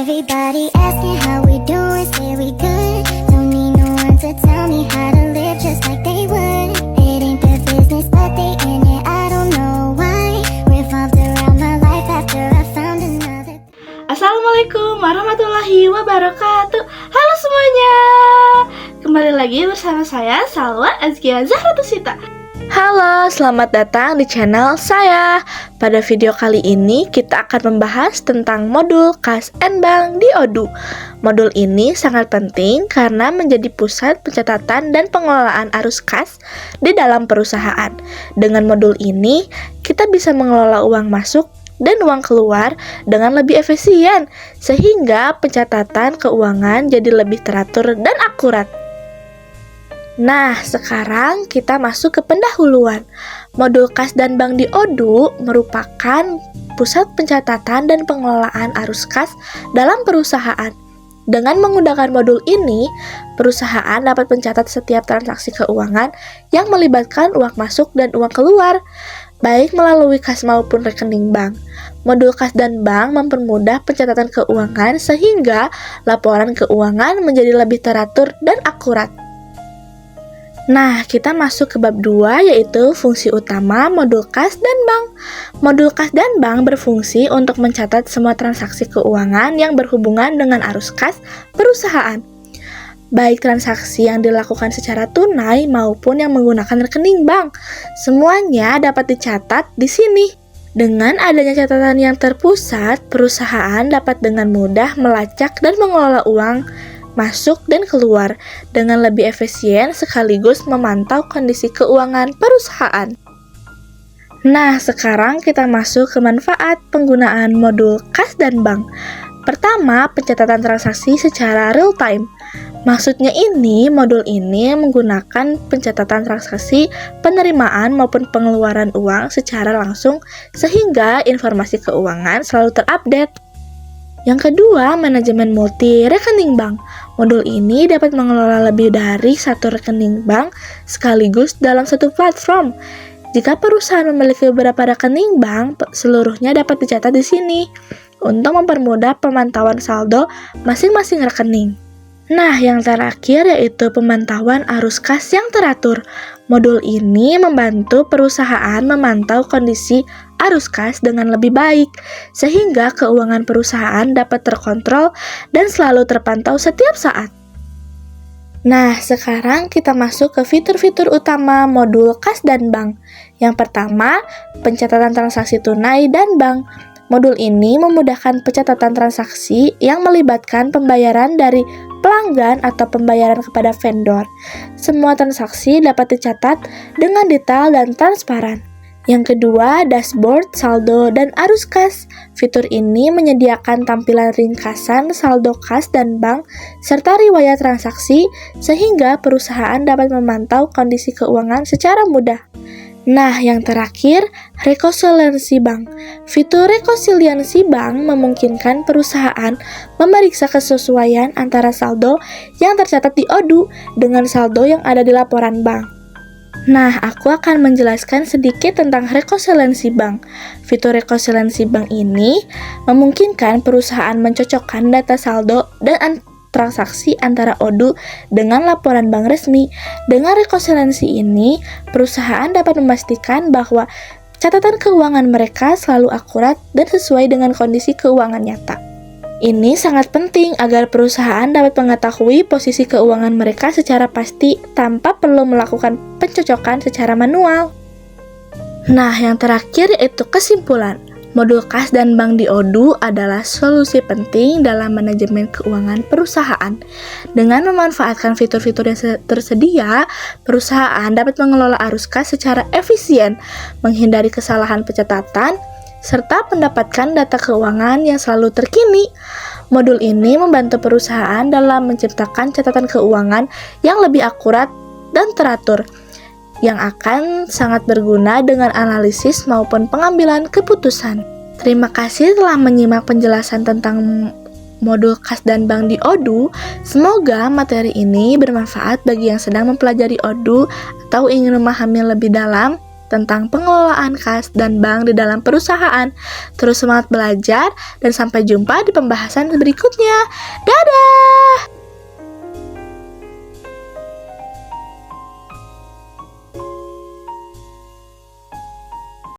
Everybody asking how we doing, say we good. Don't need no one to tell me how to live just like they would. It ain't their business, but they in it, I don't know why. Revolved around my life after I found another. Assalamualaikum warahmatullahi wabarakatuh. Halo semuanya, kembali lagi bersama saya Salwa Azkia Zahratusita. Halo, selamat datang di channel saya. Pada video kali ini kita akan membahas tentang modul kas and bank di Odoo. Modul ini sangat penting karena menjadi pusat pencatatan dan pengelolaan arus kas di dalam perusahaan. Dengan modul ini, kita bisa mengelola uang masuk dan uang keluar dengan lebih efisien, sehingga pencatatan keuangan jadi lebih teratur dan akurat. Nah, sekarang kita masuk ke pendahuluan. Modul kas dan bank di Odoo merupakan pusat pencatatan dan pengelolaan arus kas dalam perusahaan. Dengan menggunakan modul ini, perusahaan dapat mencatat setiap transaksi keuangan yang melibatkan uang masuk dan uang keluar, baik melalui kas maupun rekening bank. Modul kas dan bank mempermudah pencatatan keuangan sehingga laporan keuangan menjadi lebih teratur dan akurat. Nah, kita masuk ke bab 2, yaitu fungsi utama modul kas dan bank. Modul kas dan bank berfungsi untuk mencatat semua transaksi keuangan yang berhubungan dengan arus kas perusahaan, baik transaksi yang dilakukan secara tunai maupun yang menggunakan rekening bank. Semuanya dapat dicatat di sini. Dengan adanya catatan yang terpusat, perusahaan dapat dengan mudah melacak dan mengelola uang masuk dan keluar dengan lebih efisien sekaligus memantau kondisi keuangan perusahaan. Nah, sekarang kita masuk ke manfaat penggunaan modul kas dan bank. Pertama, pencatatan transaksi secara real time. Maksudnya ini, modul ini menggunakan pencatatan transaksi penerimaan maupun pengeluaran uang secara langsung sehingga informasi keuangan selalu terupdate. Yang kedua, manajemen multi rekening bank. Modul ini dapat mengelola lebih dari satu rekening bank sekaligus dalam satu platform. Jika perusahaan memiliki beberapa rekening bank, seluruhnya dapat dicatat di sini untuk mempermudah pemantauan saldo masing-masing rekening. Nah, yang terakhir yaitu pemantauan arus kas yang teratur. Modul ini membantu perusahaan memantau kondisi arus kas dengan lebih baik, sehingga keuangan perusahaan dapat terkontrol dan selalu terpantau setiap saat. Nah, sekarang kita masuk ke fitur-fitur utama modul kas dan bank. Yang pertama, pencatatan transaksi tunai dan bank. Modul ini memudahkan pencatatan transaksi yang melibatkan pembayaran dari pelanggan atau pembayaran kepada vendor. Semua transaksi dapat dicatat dengan detail dan transparan. Yang kedua, dashboard, saldo, dan arus kas. Fitur ini menyediakan tampilan ringkasan saldo kas dan bank serta riwayat transaksi sehingga perusahaan dapat memantau kondisi keuangan secara mudah. Nah, yang terakhir, rekonsiliasi bank. Fitur rekonsiliasi bank memungkinkan perusahaan memeriksa kesesuaian antara saldo yang tercatat di Odoo dengan saldo yang ada di laporan bank. Nah, aku akan menjelaskan sedikit tentang rekonsiliasi bank. Fitur rekonsiliasi bank ini memungkinkan perusahaan mencocokkan data saldo dan transaksi antara Odoo dengan laporan bank resmi. Dengan rekonsiliasi ini, perusahaan dapat memastikan bahwa catatan keuangan mereka selalu akurat dan sesuai dengan kondisi keuangan nyata. Ini sangat penting agar perusahaan dapat mengetahui posisi keuangan mereka secara pasti tanpa perlu melakukan pencocokan secara manual. Nah, yang terakhir yaitu kesimpulan. Modul kas dan bank di Odoo adalah solusi penting dalam manajemen keuangan perusahaan. Dengan memanfaatkan fitur-fitur yang tersedia, perusahaan dapat mengelola arus kas secara efisien, menghindari kesalahan pencatatan, serta mendapatkan data keuangan yang selalu terkini. Modul ini membantu perusahaan dalam menciptakan catatan keuangan yang lebih akurat dan teratur, yang akan sangat berguna dengan analisis maupun pengambilan keputusan. Terima kasih telah menyimak penjelasan tentang modul kas dan bank di Odoo. Semoga materi ini bermanfaat bagi yang sedang mempelajari Odoo atau ingin memahami lebih dalam. tentang pengelolaan kas dan bank di dalam perusahaan. Terus semangat belajar dan sampai jumpa di pembahasan berikutnya. Dadah!